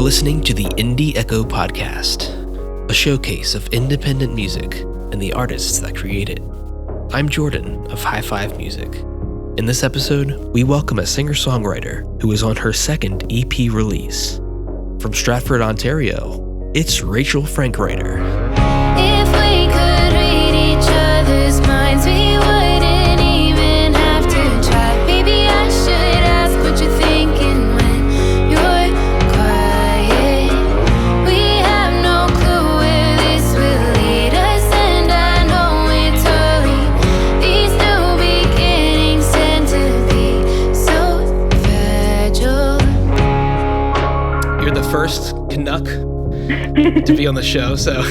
listening to the Indie Echo Podcast, a showcase of independent music and the artists that create it. I'm Jordan of Hi5 Music. In this episode, we welcome a singer-songwriter who is on her second EP release. From Stratford, Ontario, it's Rachael Frankruyter. If we could read each other's minds, we wouldn't even have to try. Maybe I should ask what you're thinking when you're quiet. We have no clue where this will lead us, and I know it's early. These new beginnings tend to be so fragile. You're the first Canuck to be on the show, so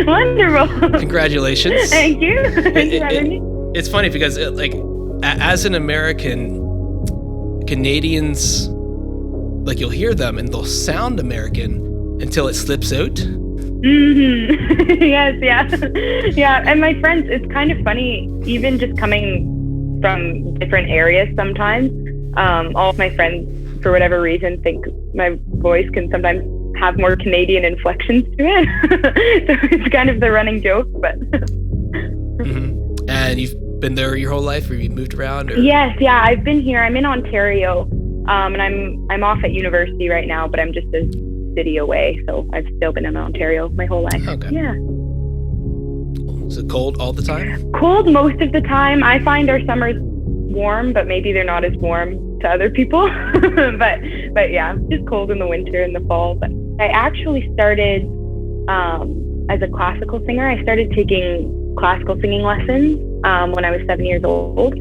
Wonderful. congratulations. Thank you. Thanks for having me. It's funny because as an American, Canadians, you'll hear them and they'll sound American until it slips out. Mm-hmm. Yes, yeah. Yeah, and my friends, it's kind of funny, even just coming from different areas sometimes, all of my friends, for whatever reason, think my voice can sometimes have more Canadian inflections to it. So it's kind of the running joke, but... Mm-hmm. And you've been there your whole life, or you moved around? Or? Yes, yeah, I've been here. I'm in Ontario, and I'm off at university right now, but I'm just a city away, so I've still been in Ontario my whole life. Okay. Yeah. Is it cold all the time? Cold most of the time. I find our summers warm, but maybe they're not as warm to other people. but yeah, just cold in the winter and the fall. But I actually started as a classical singer. I started taking classical singing lessons when I was 7 years old.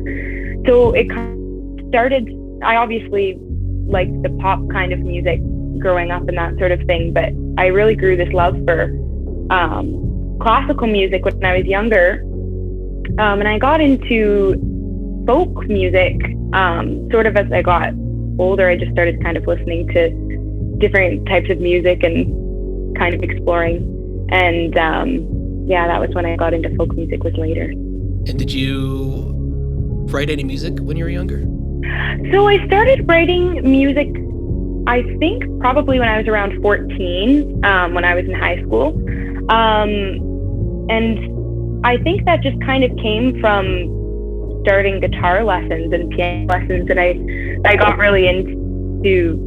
So it kind of started, I obviously liked the pop kind of music growing up and that sort of thing, but I really grew this love for classical music when I was younger. And I got into folk music sort of as I got older. I just started kind of listening to different types of music and kind of exploring. And yeah, that was when I got into folk music, was later. And did you write any music when you were younger? So I started writing music, I think probably when I was around 14, when I was in high school. And I think that just kind of came from starting guitar lessons and piano lessons, and I got really into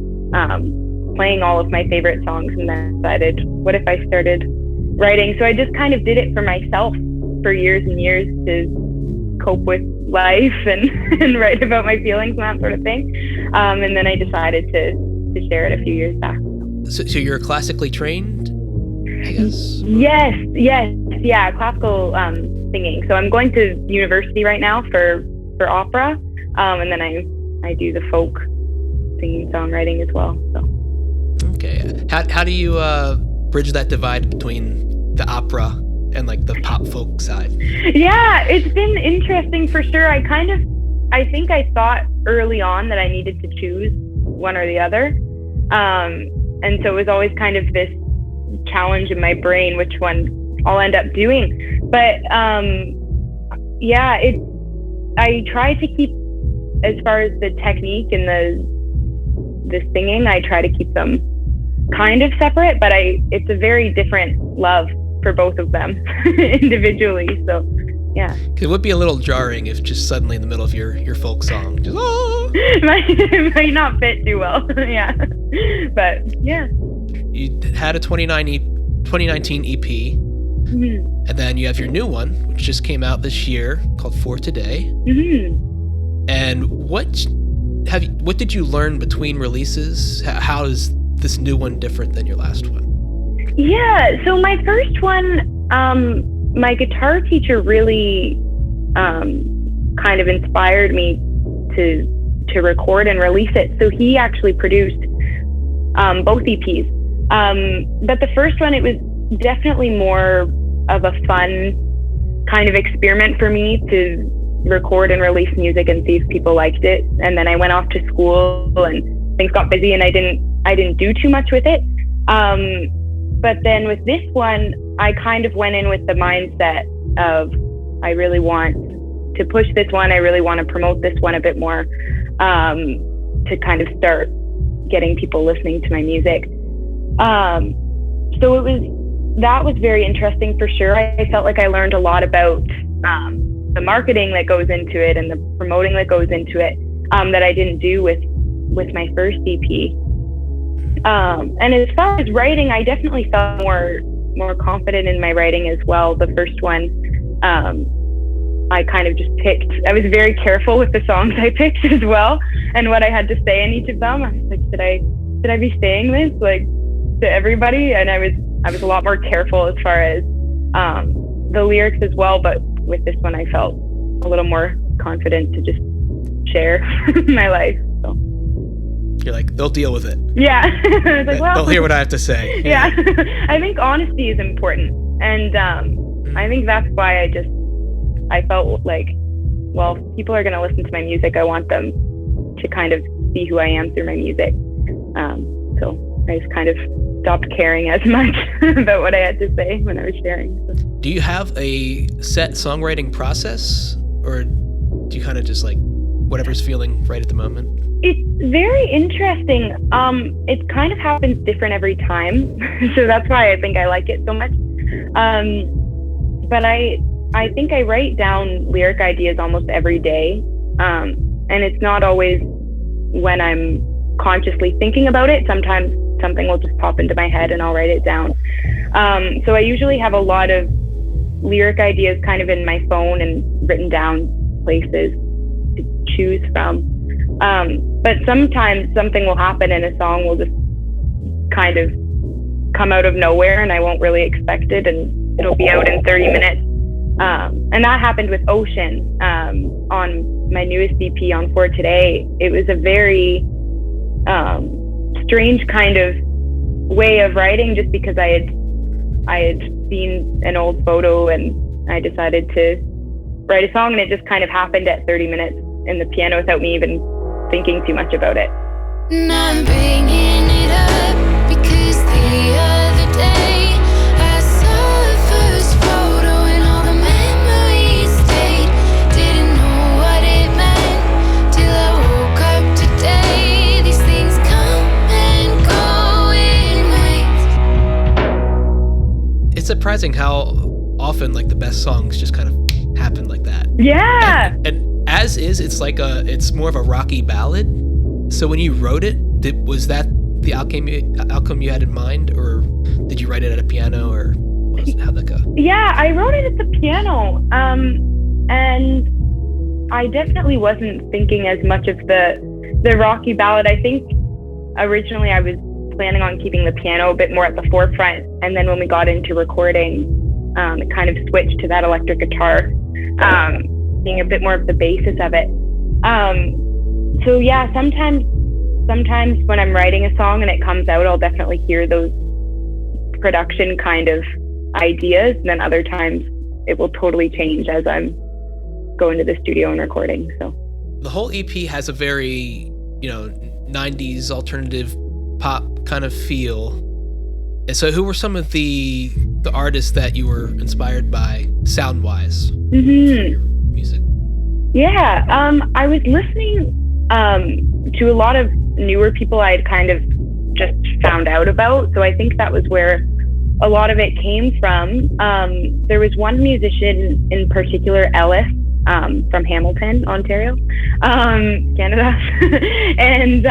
playing all of my favorite songs, and then decided, what if I started writing? So I just kind of did it for myself for years and years to cope with life and write about my feelings and that sort of thing. And then I decided to share it a few years back. So you're classically trained, I guess? Yes, yeah, classical singing. So I'm going to university right now for opera, and then I do the folk singing, songwriting as well. So. Okay. How do you bridge that divide between the opera and the pop folk side? Yeah, it's been interesting for sure. I think I thought early on that I needed to choose one or the other, and so it was always kind of this challenge in my brain which one I'll end up doing. But yeah, I try to keep, as far as the technique and the singing, I try to keep them kind of separate, but it's a very different love for both of them individually. So yeah, it would be a little jarring if just suddenly in the middle of your folk song just it might not fit too well. Yeah, but yeah. You had a 2019 EP, mm-hmm. and then you have your new one, which just came out this year, called For Today. Mm-hmm. And what did you learn between releases? How is this new one different than your last one? Yeah, so my first one, my guitar teacher really kind of inspired me to record and release it. So he actually produced both EPs. But the first one, it was definitely more of a fun kind of experiment for me to record and release music and see if people liked it. And then I went off to school and things got busy and I didn't do too much with it. But then with this one, I kind of went in with the mindset of, I really want to push this one. I really want to promote this one a bit more, to kind of start getting people listening to my music. So that was very interesting for sure. I felt like I learned a lot about the marketing that goes into it and the promoting that goes into it that I didn't do with my first EP. And as far as writing, I definitely felt more confident in my writing as well. The first one, I kind of just picked. I was very careful with the songs I picked as well, and what I had to say in each of them. I was like, should I be saying this like to everybody? And I was a lot more careful as far as the lyrics as well. But with this one, I felt a little more confident to just share my life. So. You're like, they'll deal with it. Yeah. I was like, well, they'll hear what I have to say. Yeah. I think honesty is important, and I think that's why I felt like, well, if people are going to listen to my music, I want them to kind of see who I am through my music. So I just kind of stopped caring as much about what I had to say when I was sharing. So. Do you have a set songwriting process, or do you kind of just like whatever's feeling right at the moment? It's very interesting. It kind of happens different every time. So that's why I think I like it so much. But I think I write down lyric ideas almost every day. And it's not always when I'm consciously thinking about it. Sometimes something will just pop into my head and I'll write it down. So I usually have a lot of lyric ideas kind of in my phone and written down places to choose from. But sometimes something will happen and a song will just kind of come out of nowhere and I won't really expect it, and it'll be out in 30 minutes. And that happened with Ocean on my newest EP on For Today. It was a very strange kind of way of writing, just because I had seen an old photo and I decided to write a song, and it just kind of happened at 30 minutes in the piano without me even thinking too much about it. And I'm bringing it up because the other day I saw the first photo and all the memories stayed. Didn't know what it meant till I woke up today. These things come and go in waves. It's surprising how often like the best songs just kind of happen like that. Yeah. And as is, it's more of a rocky ballad. So when you wrote it, was that the outcome you had in mind, or did you write it at a piano, or how'd that go? Yeah, I wrote it at the piano, and I definitely wasn't thinking as much of the rocky ballad. I think originally I was planning on keeping the piano a bit more at the forefront, and then when we got into recording, it kind of switched to that electric guitar, being a bit more of the basis of it. So yeah, sometimes when I'm writing a song and it comes out, I'll definitely hear those production kind of ideas. And then other times it will totally change as I'm going to the studio and recording. So the whole EP has a very, 90s alternative pop kind of feel. And so who were some of the artists that you were inspired by sound-wise? Mm-hmm. Music. Yeah, I was listening to a lot of newer people I had kind of just found out about. So I think that was where a lot of it came from. There was one musician in particular, Ellis, from Hamilton, Ontario, Canada. And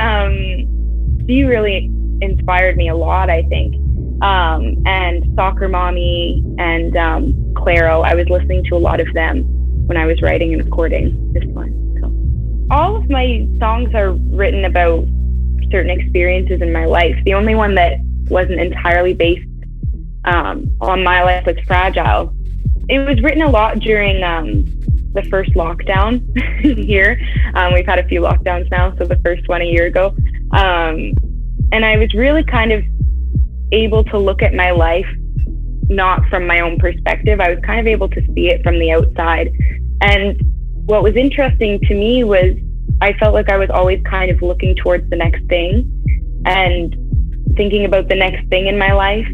she really inspired me a lot, I think. And Soccer Mommy and Claro, I was listening to a lot of them when I was writing and recording this one. So all of my songs are written about certain experiences in my life. The only one that wasn't entirely based on my life was Fragile. It was written a lot during the first lockdown here. We've had a few lockdowns now, so the first one a year ago. And I was really kind of able to look at my life not from my own perspective. I was kind of able to see it from the outside. And what was interesting to me was I felt like I was always kind of looking towards the next thing and thinking about the next thing in my life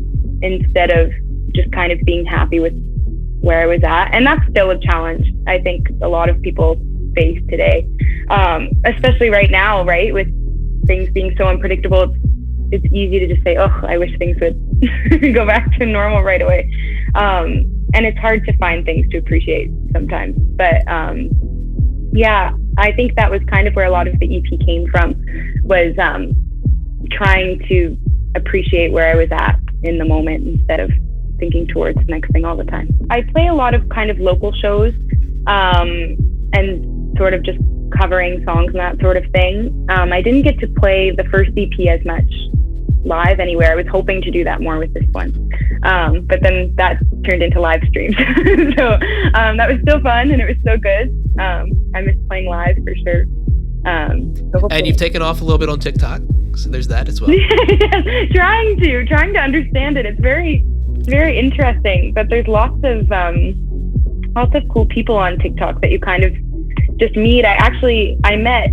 instead of just kind of being happy with where I was at. And that's still a challenge I think a lot of people face today, especially right now, right? With things being so unpredictable, it's it's easy to just say, oh, I wish things would go back to normal right away. And it's hard to find things to appreciate sometimes. But yeah, I think that was kind of where a lot of the EP came from, was trying to appreciate where I was at in the moment instead of thinking towards the next thing all the time. I play a lot of kind of local shows and sort of just covering songs and that sort of thing. I didn't get to play the first EP as much live anywhere. I was hoping to do that more with this one. But then that turned into live streams. So that was still fun and it was so good. I miss playing live for sure. And you've taken off a little bit on TikTok, so there's that as well. trying to understand it. It's very interesting, but there's lots of cool people on TikTok that you kind of just meet. I met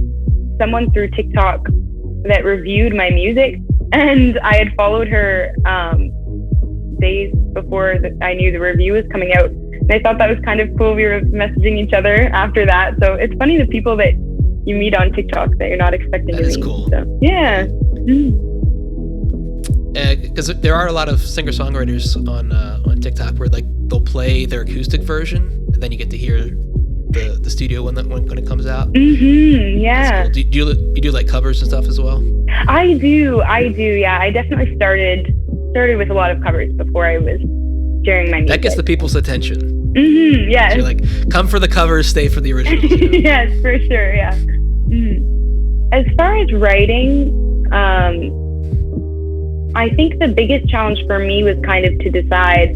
someone through TikTok that reviewed my music, and I had followed her days before I knew the review was coming out. And I thought that was kind of cool. We were messaging each other after that. So it's funny, the people that you meet on TikTok that you're not expecting to meet. That is cool. So, yeah. Because there are a lot of singer-songwriters on TikTok where like they'll play their acoustic version, and then you get to hear the studio when it comes out. Yeah. Cool. Do you do like covers and stuff as well? I do. Yeah, I definitely started with a lot of covers before I was sharing my music. That gets the people's attention. Yeah. So you're like, come for the covers, stay for the originals. You know? Yes, for sure. Yeah. As far as writing, I think the biggest challenge for me was kind of to decide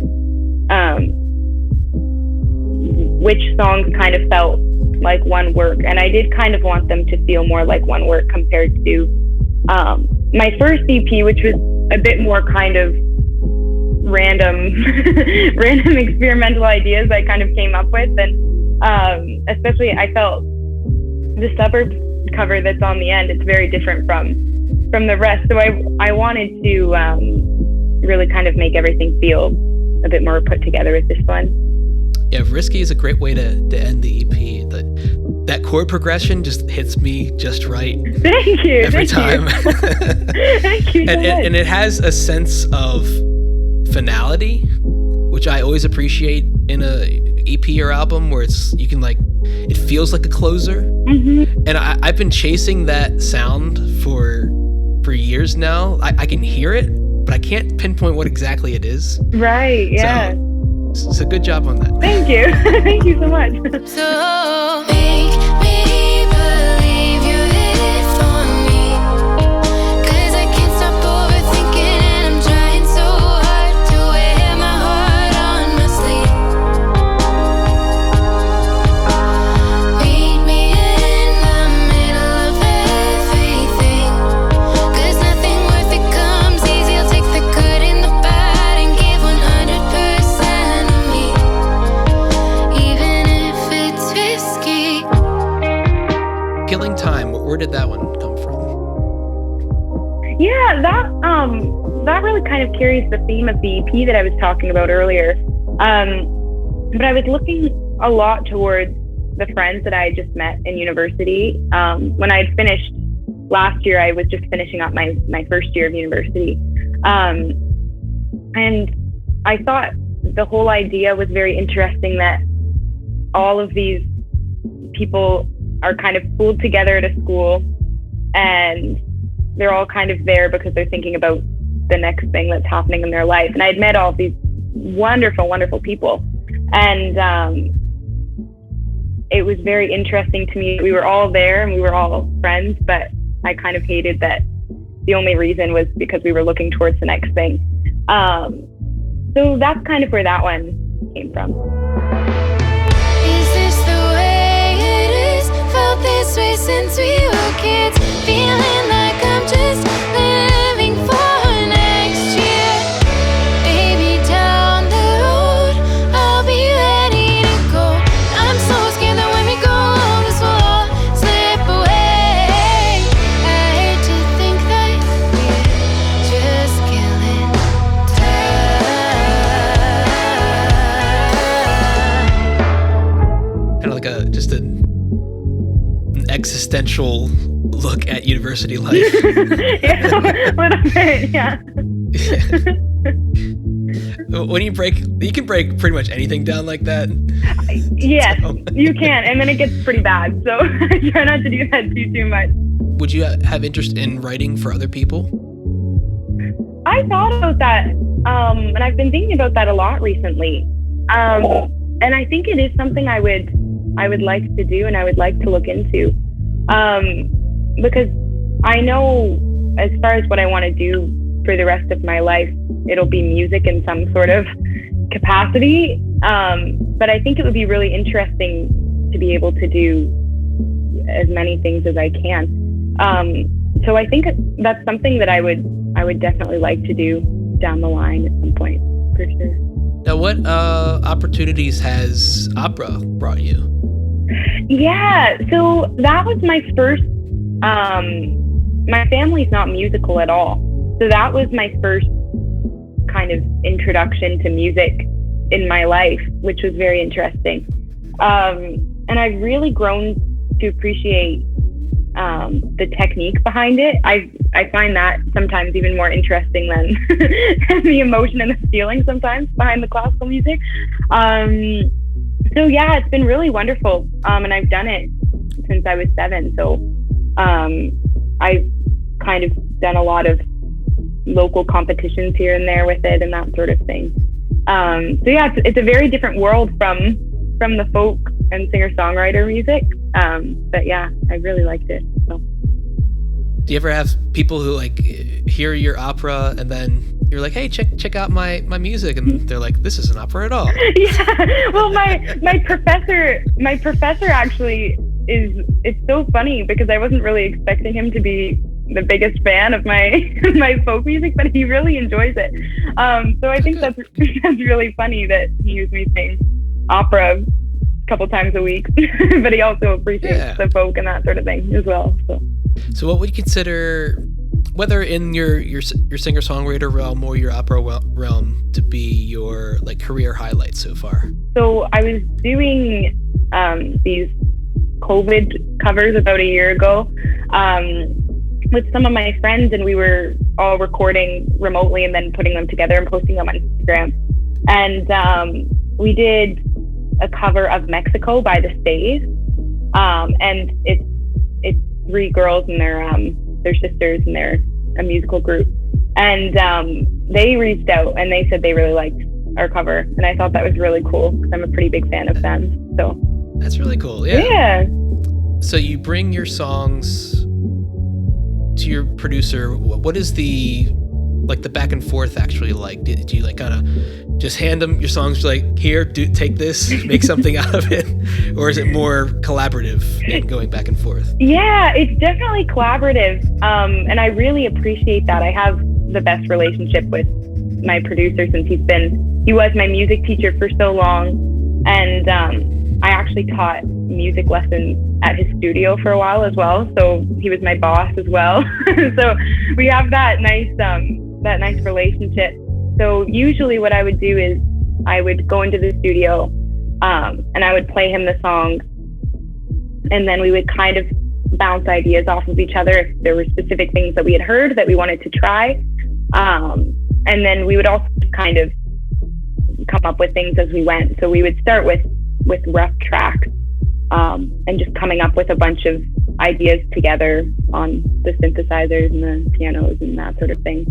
which songs kind of felt like one work. And I did kind of want them to feel more like one work compared to my first EP, which was a bit more kind of random experimental ideas I kind of came up with. And especially I felt the Suburbs cover that's on the end, it's very different from the rest. So I wanted to really kind of make everything feel a bit more put together with this one. Yeah, Risky is a great way to end the EP. That chord progression just hits me just right. Thank you. Every time. Thank you so much. And it has a sense of finality, which I always appreciate in a EP or album, where it feels like a closer. And I've been chasing that sound for years now. I can hear it, but I can't pinpoint what exactly it is. Right, yeah. So good job on that. Thank you. Thank you so much. So make me believe you're it for me, 'cause I can't stop overthinking and I'm trying so hard to wear my heart on my sleeve. Meet me in the middle of everything, 'cause nothing worth it comes easy. I'll take the good and the bad and give 100% of me, even if it's risky. Killing Time, where did that one come from? Yeah, that really kind of carries the theme of the EP that I was talking about earlier. But I was looking a lot towards the friends that I had just met in university. When I had finished last year, I was just finishing up my first year of university. And I thought the whole idea was very interesting, that all of these people are kind of pooled together at a school, and they're all kind of there because they're thinking about the next thing that's happening in their life. And I'd met all of these wonderful, wonderful people. And it was very interesting to me. We were all there and we were all friends, but I kind of hated that the only reason was because we were looking towards the next thing. So that's kind of where that one came from. Is this the way it is? Felt this way since we were kids, feeling like I'm just living for next year. Baby, down the road, I'll be ready to go. I'm so scared that when we go, this will all slip away. I hate to think that we're just killing time. Kind of like just an existential look at university life. Yeah, a little bit, yeah. When you can break pretty much anything down like that. Yes, So. you can, and then it gets pretty bad. So I try not to do that too much. Would you have interest in writing for other people? I thought about that, and I've been thinking about that a lot recently. And I think it is something I would like to do, and I would like to look into, because I know as far as what I want to do for the rest of my life, it'll be music in some sort of capacity. But I think it would be really interesting to be able to do as many things as I can. So I think that's something that I would definitely like to do down the line at some point, for sure. Now, what opportunities has opera brought you? Yeah, so that was my first, my family's not musical at all. So that was my first kind of introduction to music in my life, which was very interesting. And I've really grown to appreciate the technique behind it. I find that sometimes even more interesting than the emotion and the feeling sometimes behind the classical music. So yeah, it's been really wonderful. And I've done it since I was 7. So I've kind of done a lot of local competitions here and there with it and that sort of thing. So yeah, it's a very different world from the folk and singer-songwriter music. But yeah, I really liked it. So. Do you ever have people who like hear your opera and then you're like, hey, check out my music, and they're like, this isn't opera at all? Yeah. Well, my professor actually it's so funny because I wasn't really expecting him to be the biggest fan of my folk music, but he really enjoys it. So I think that's really funny that he hears me sing opera a couple times a week, but he also appreciates the folk and that sort of thing as well. So what would you consider, whether in your singer-songwriter realm or your opera realm, to be your like career highlights so far? So I was doing these COVID covers about a year ago with some of my friends, and we were all recording remotely and then putting them together and posting them on Instagram. And we did a cover of Mexico by the Stays, and it's 3 girls and they're sisters and they're a musical group. And they reached out and they said they really liked our cover, and I thought that was really cool because I'm a pretty big fan of them. So that's really cool. Yeah. So you bring your songs to your producer. What is the back and forth actually like? Do you like kind of just hand them your songs, like, here, take this, make something out of it? Or is it more collaborative and going back and forth? Yeah, it's definitely collaborative. And I really appreciate that. I have the best relationship with my producer since he was my music teacher for so long. And I actually taught music lessons at his studio for a while as well. So he was my boss as well. So we have that nice relationship. So usually what I would do is I would go into the studio and I would play him the songs, and then we would kind of bounce ideas off of each other if there were specific things that we had heard that we wanted to try. And then we would also kind of come up with things as we went. So we would start with rough tracks and just coming up with a bunch of ideas together on the synthesizers and the pianos and that sort of thing.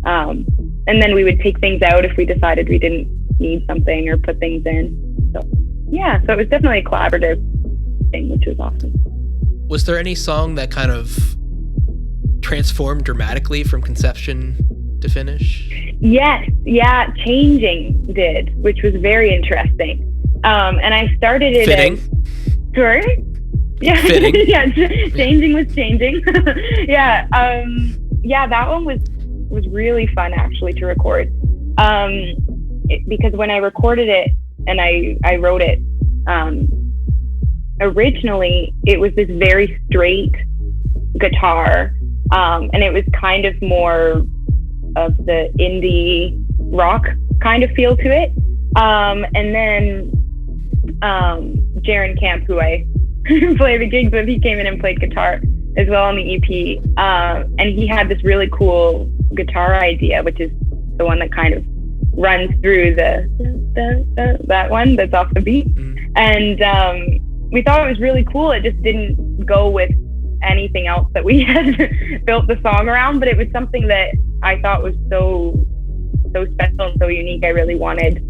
And then we would take things out if we decided we didn't need something or put things in. So yeah, so it was definitely a collaborative thing, which was awesome. Was there any song that kind of transformed dramatically from conception to finish? Yes, yeah, Changing did, which was very interesting. And I started it Fitting. Sorry? Yeah, yeah, Changing was changing. Yeah, yeah, that one was really fun actually to record. Because when I recorded it and I wrote it, originally it was this very straight guitar, and it was kind of more of the indie rock kind of feel to it. And then Jaron Camp, who I play the gigs with. He came in and played guitar as well on the EP. And he had this really cool guitar idea, which is the one that kind of runs through that one that's off the beat. And we thought it was really cool. It just didn't go with anything else that we had built the song around, but it was something that I thought was so special and so unique. I really wanted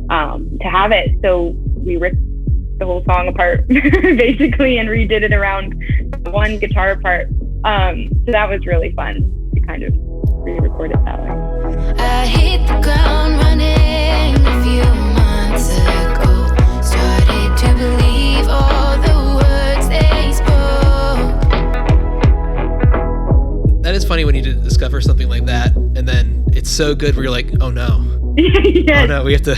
to have it. So we ripped the whole song apart basically and redid it around one guitar part. So that was really fun to kind of re-record it that way. I hit the ground running a few months ago. Started to believe all the words they spoke. That is funny when you discover something like that, and then it's so good where you're like, oh no. Yes. Oh no, we have to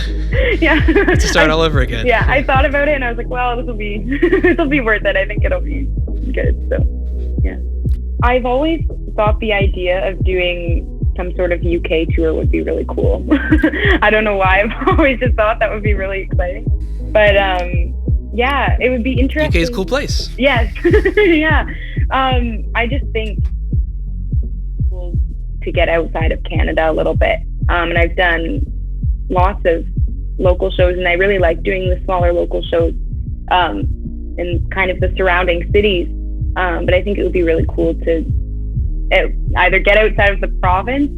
start all over again. Yeah, I thought about it and I was like, well, this will be worth it. I think it'll be good. So yeah. I've always thought the idea of doing some sort of UK tour would be really cool. I don't know why. I've always just thought that would be really exciting. But yeah, it would be interesting. UK is a cool place. Yes. Yeah. I just think to get outside of Canada a little bit. And I've done lots of local shows, and I really like doing the smaller local shows in kind of the surrounding cities. But I think it would be really cool to either get outside of the province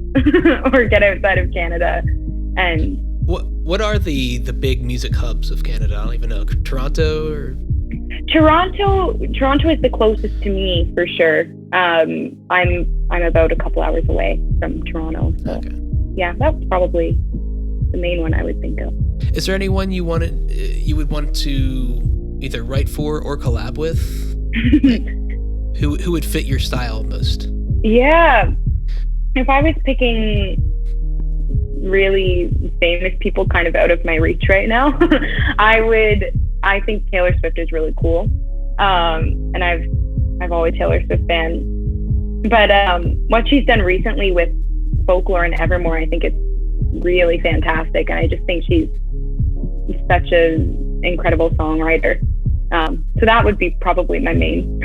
or get outside of Canada. And what are the big music hubs of Canada? I don't even know. Toronto or Toronto is the closest to me for sure. I'm about a couple hours away from Toronto. So okay. Yeah, that's probably the main one I would think of. Is there anyone you would want to either write for or collab with? Like, who would fit your style most? Yeah. If I was picking really famous people kind of out of my reach right now, I think Taylor Swift is really cool. And I've always Taylor Swift fan. But what she's done recently with Folklore and Evermore, I think it's really fantastic. And I just think she's such an incredible songwriter. So that would be probably my main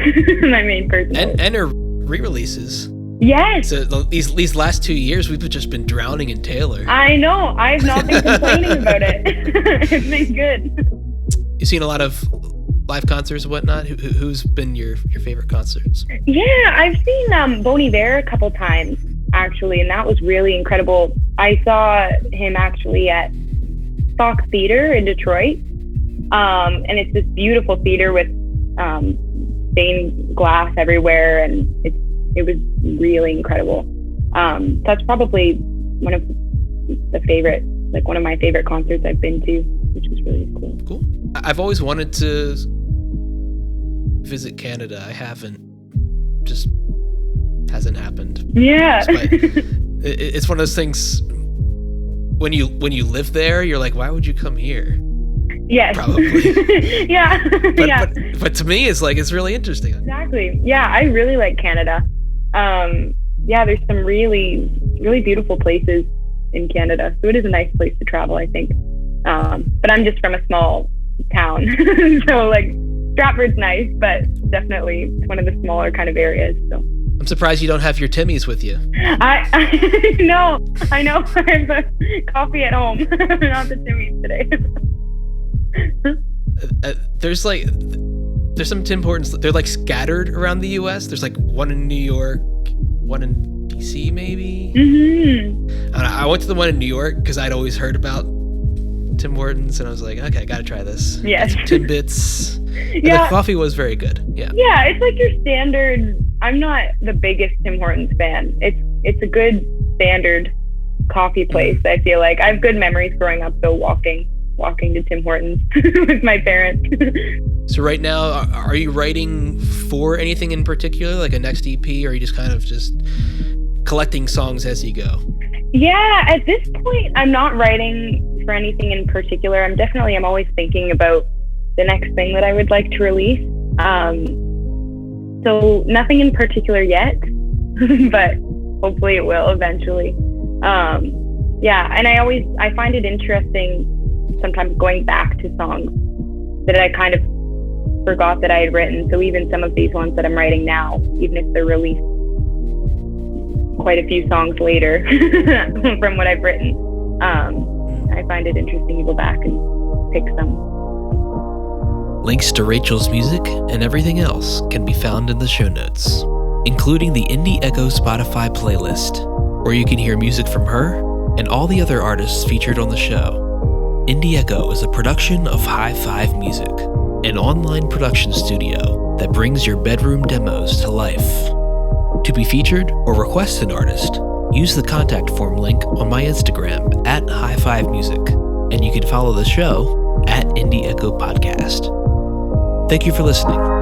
person. And her re-releases. Yes. So these last 2 years, we've just been drowning in Taylor. I know. I've not been complaining about it. It's been good. You've seen a lot of live concerts and whatnot. Who's been your favorite concerts? Yeah, I've seen Bon Iver a couple times, actually, and that was really incredible. I saw him actually at Fox Theater in Detroit. And it's this beautiful theater with stained glass everywhere, and it was really incredible. That's probably one of my favorite concerts I've been to, which was really cool. Cool. I've always wanted to visit Canada. I haven't. Just hasn't happened. Yeah. But it's one of those things. When you live there, you're like, why would you come here? Yes. Probably. Yeah. Yeah. But to me, it's really interesting. Exactly. Yeah, I really like Canada. Yeah, there's some really, really beautiful places in Canada. So it is a nice place to travel, I think. But I'm just from a small town. So Stratford's nice, but definitely one of the smaller kind of areas. So I'm surprised you don't have your Timmies with you. I know. I have a coffee at home, not the Timmies today. There's some Tim Hortons. They're scattered around the U.S. There's one in New York, one in D.C. maybe. Mm-hmm. I went to the one in New York because I'd always heard about Tim Hortons, and I was like, okay, I gotta try this. Yes. Timbits. Yeah. The coffee was very good. Yeah. Yeah, it's your standard. I'm not the biggest Tim Hortons fan. It's a good standard coffee place. I feel like I have good memories growing up though, walking to Tim Hortons with my parents. So right now, are you writing for anything in particular, like a next EP, or are you just kind of just collecting songs as you go? Yeah, at this point, I'm not writing for anything in particular. I'm always thinking about the next thing that I would like to release. So nothing in particular yet, but hopefully it will eventually. Yeah, and I find it interesting sometimes going back to songs that I kind of forgot that I had written. So even some of these ones that I'm writing now, even if they're released quite a few songs later from what I've written, I find it interesting to go back and pick some. Links to Rachel's music and everything else can be found in the show notes, including the Indie Echo Spotify playlist, where you can hear music from her and all the other artists featured on the show. Indie Echo is a production of Hi5 Music, an online production studio that brings your bedroom demos to life. To be featured or request an artist, use the contact form link on my Instagram at Hi5 Music, and you can follow the show at Indie Echo Podcast. Thank you for listening.